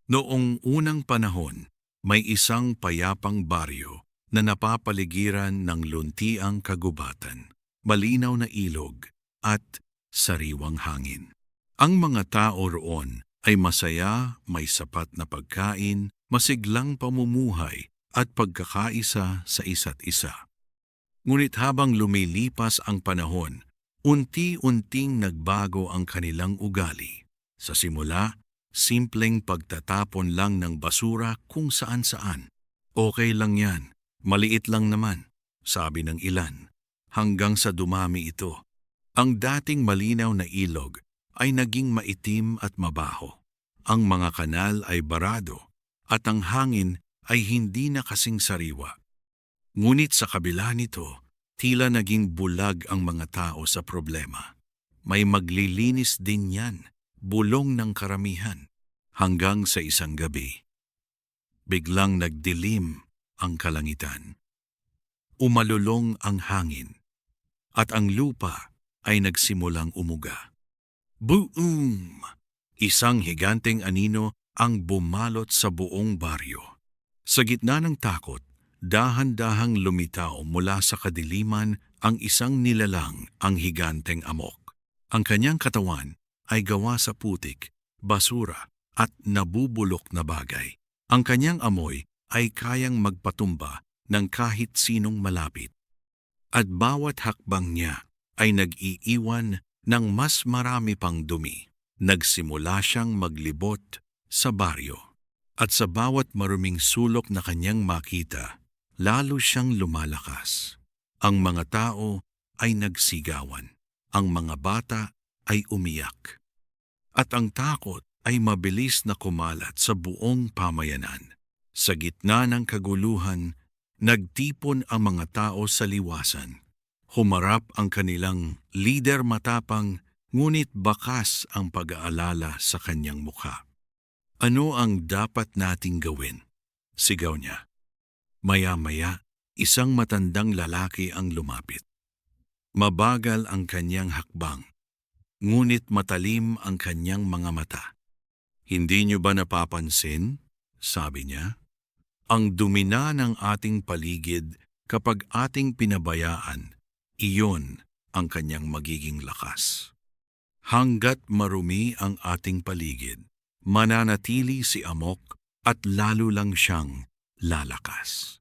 Noong unang panahon, may isang payapang baryo na napapaligiran ng luntiang kagubatan, malinaw na ilog at sariwang hangin. Ang mga tao roon ay masaya, may sapat na pagkain, masiglang pamumuhay at pagkakaisa sa isa't isa. Ngunit habang lumilipas ang panahon, unti-unting nagbago ang kanilang ugali. Sa simula, simpleng pagtatapon lang ng basura kung saan-saan. Okay lang yan, maliit lang naman, sabi ng ilan. Hanggang sa dumami ito, ang dating malinaw na ilog ay naging maitim at mabaho. Ang mga kanal ay barado at ang hangin ay hindi na kasing sariwa. Ngunit sa kabila nito, tila naging bulag ang mga tao sa problema. May maglilinis din yan, bulong ng karamihan. Hanggang sa isang gabi, biglang nagdilim ang kalangitan. Umalulong ang hangin, at ang lupa ay nagsimulang umuga. Boom! Isang higanteng anino ang bumalot sa buong baryo. Sa gitna ng takot, dahan-dahang lumitaw mula sa kadiliman ang isang nilalang, ang higanteng Amok. Ang kanyang katawan ay gawa sa putik, basura at nabubulok na bagay. Ang kanyang amoy ay kayang magpatumba ng kahit sinong malapit. At bawat hakbang niya ay nag-iiwan ng mas marami pang dumi. Nagsimula siyang maglibot sa baryo. At sa bawat maruming sulok na kanyang makita, lalo siyang lumalakas. Ang mga tao ay nagsigawan. Ang mga bata ay umiyak. At ang takot ay mabilis na kumalat sa buong pamayanan. Sa gitna ng kaguluhan, nagtipon ang mga tao sa liwasan. Humarap ang kanilang lider matapang, ngunit bakas ang pag-aalala sa kanyang mukha. Ano ang dapat nating gawin? Sigaw niya. Maya-maya, isang matandang lalaki ang lumapit. Mabagal ang kanyang hakbang, ngunit matalim ang kanyang mga mata. Hindi niyo ba napapansin, sabi niya, ang dumi na ng ating paligid kapag ating pinabayaan, iyon ang kanyang magiging lakas. Hanggat marumi ang ating paligid, mananatili si Amok at lalo lang siyang lalakas.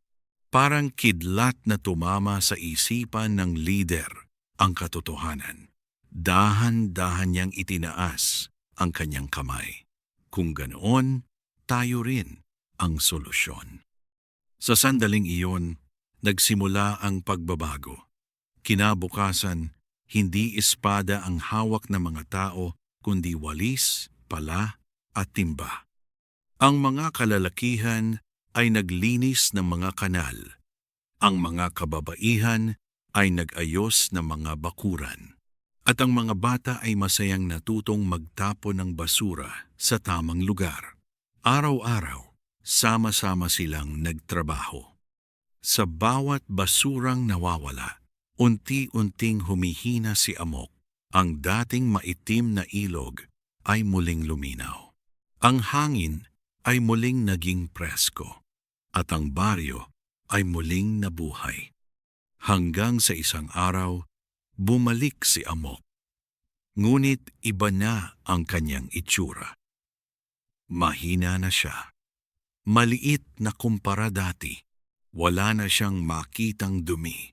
Parang kidlat na tumama sa isipan ng lider ang katotohanan. Dahan-dahan niyang itinaas ang kanyang kamay. Kung ganoon, tayo rin ang solusyon. Sa sandaling iyon, nagsimula ang pagbabago. Kinabukasan, hindi espada ang hawak ng mga tao, kundi walis, pala at timba. Ang mga kalalakihan ay naglinis ng mga kanal. Ang mga kababaihan ay nag-ayos ng mga bakuran. At ang mga bata ay masayang natutong magtapon ng basura sa tamang lugar. Araw-araw, sama-sama silang nagtrabaho. Sa bawat basurang nawawala, unti-unting humihina si Amok. Ang dating maitim na ilog ay muling luminaw. Ang hangin ay muling naging presko. At ang baryo ay muling nabuhay. Hanggang sa isang araw, bumalik si Amok. Ngunit iba na ang kanyang itsura. Mahina na siya. Maliit na kumpara dati. Wala na siyang makitang dumi.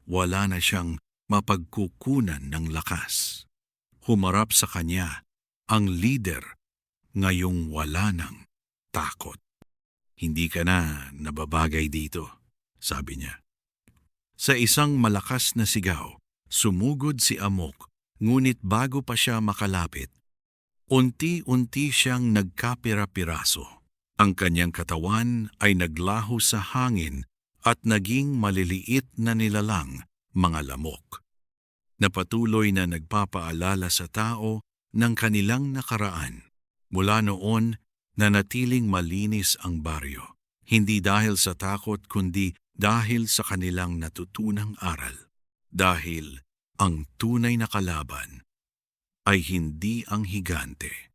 Wala na siyang mapagkukunan ng lakas. Humarap sa kanya ang lider, ngayong wala ng takot. Hindi ka na nababagay dito, sabi niya. Sa isang malakas na sigaw, sumugod si Amok, ngunit bago pa siya makalapit, unti-unti siyang nagkapira-piraso. Ang kanyang katawan ay naglaho sa hangin at naging maliliit na nilalang, mga lamok, na patuloy na nagpapaalala sa tao ng kanilang nakaraan. Mula noon, nanatiling malinis ang baryo, hindi dahil sa takot kundi dahil sa kanilang natutunang aral. Dahil ang tunay na kalaban ay hindi ang higante,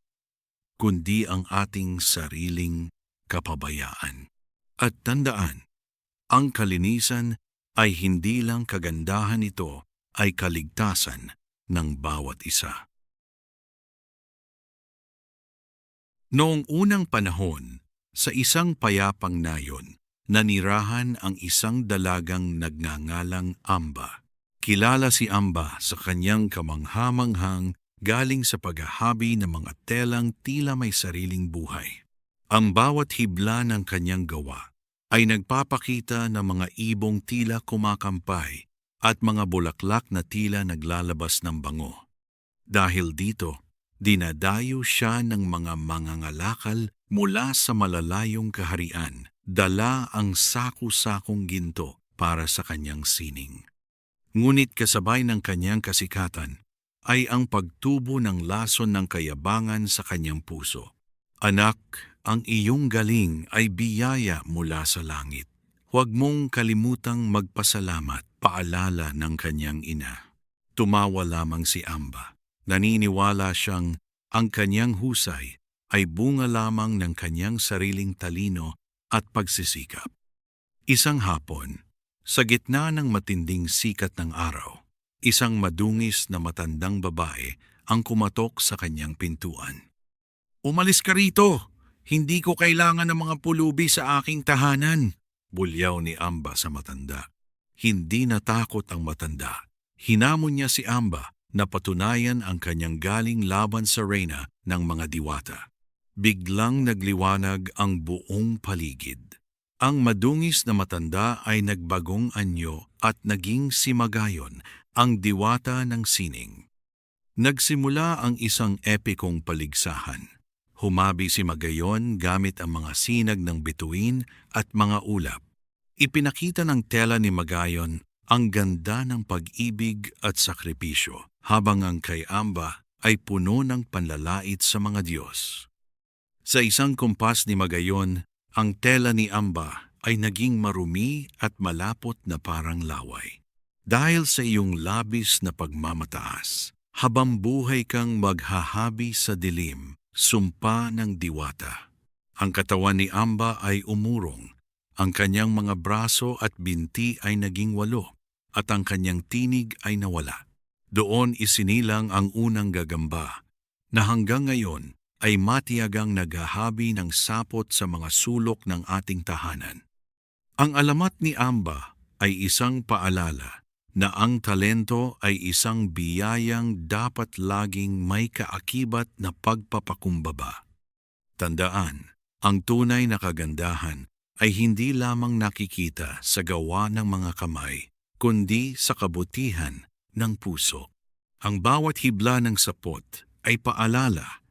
kundi ang ating sariling kapabayaan. At tandaan, ang kalinisan ay hindi lang kagandahan, ito ay kaligtasan ng bawat isa. Noong unang panahon, sa isang payapang nayon, nanirahan ang isang dalagang nagngangalang Amba. Kilala si Amba sa kanyang kamanghamanghang galing sa paghahabi ng mga telang tila may sariling buhay. Ang bawat hibla ng kanyang gawa ay nagpapakita ng mga ibong tila kumakampay at mga bulaklak na tila naglalabas ng bango. Dahil dito, dinadayo siya ng mga mangangalakal mula sa malalayong kaharian, dala ang saku-sakong ginto para sa kanyang sining. Ngunit kasabay ng kanyang kasikatan ay ang pagtubo ng lason ng kayabangan sa kanyang puso. Anak, ang iyong galing ay biyaya mula sa langit. Huwag mong kalimutang magpasalamat, paalala ng kanyang ina. Tumawa lamang si Amba. Naniniwala siyang ang kanyang husay ay bunga lamang ng kanyang sariling talino at pagsisikap. Isang hapon, sa gitna ng matinding sikat ng araw, isang madungis na matandang babae ang kumatok sa kanyang pintuan. "Umalis ka rito! Hindi ko kailangan ng mga pulubi sa aking tahanan," bulyaw ni Amba sa matanda. Hindi natakot ang matanda. Hinamon niya si Amba na patunayan ang kanyang galing laban sa reyna ng mga diwata. Biglang nagliwanag ang buong paligid. Ang madungis na matanda ay nagbagong anyo at naging si Magayon, ang diwata ng sining. Nagsimula ang isang epikong paligsahan. Humabi si Magayon gamit ang mga sinag ng bituin at mga ulap. Ipinakita ng tela ni Magayon ang ganda ng pag-ibig at sakripisyo, habang ang kay Amba ay puno ng panlalait sa mga Diyos. Sa isang kumpas ni Magayon, ang tela ni Amba ay naging marumi at malapot na parang laway. Dahil sa iyong labis na pagmamataas, habang buhay kang maghahabi sa dilim, sumpa ng diwata. Ang katawan ni Amba ay umurong, ang kanyang mga braso at binti ay naging 8, at ang kanyang tinig ay nawala. Doon isinilang ang unang gagamba, na hanggang ngayon ay matiyagang naghahabi ng sapot sa mga sulok ng ating tahanan. Ang alamat ni Amba ay isang paalala na ang talento ay isang biyayang dapat laging may kaakibat na pagpapakumbaba. Tandaan, ang tunay na kagandahan ay hindi lamang nakikita sa gawa ng mga kamay, kundi sa kabutihan ng puso. Ang bawat hibla ng sapot ay paalala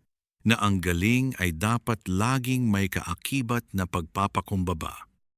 na ang galing ay dapat laging may kaakibat na pagpapakumbaba.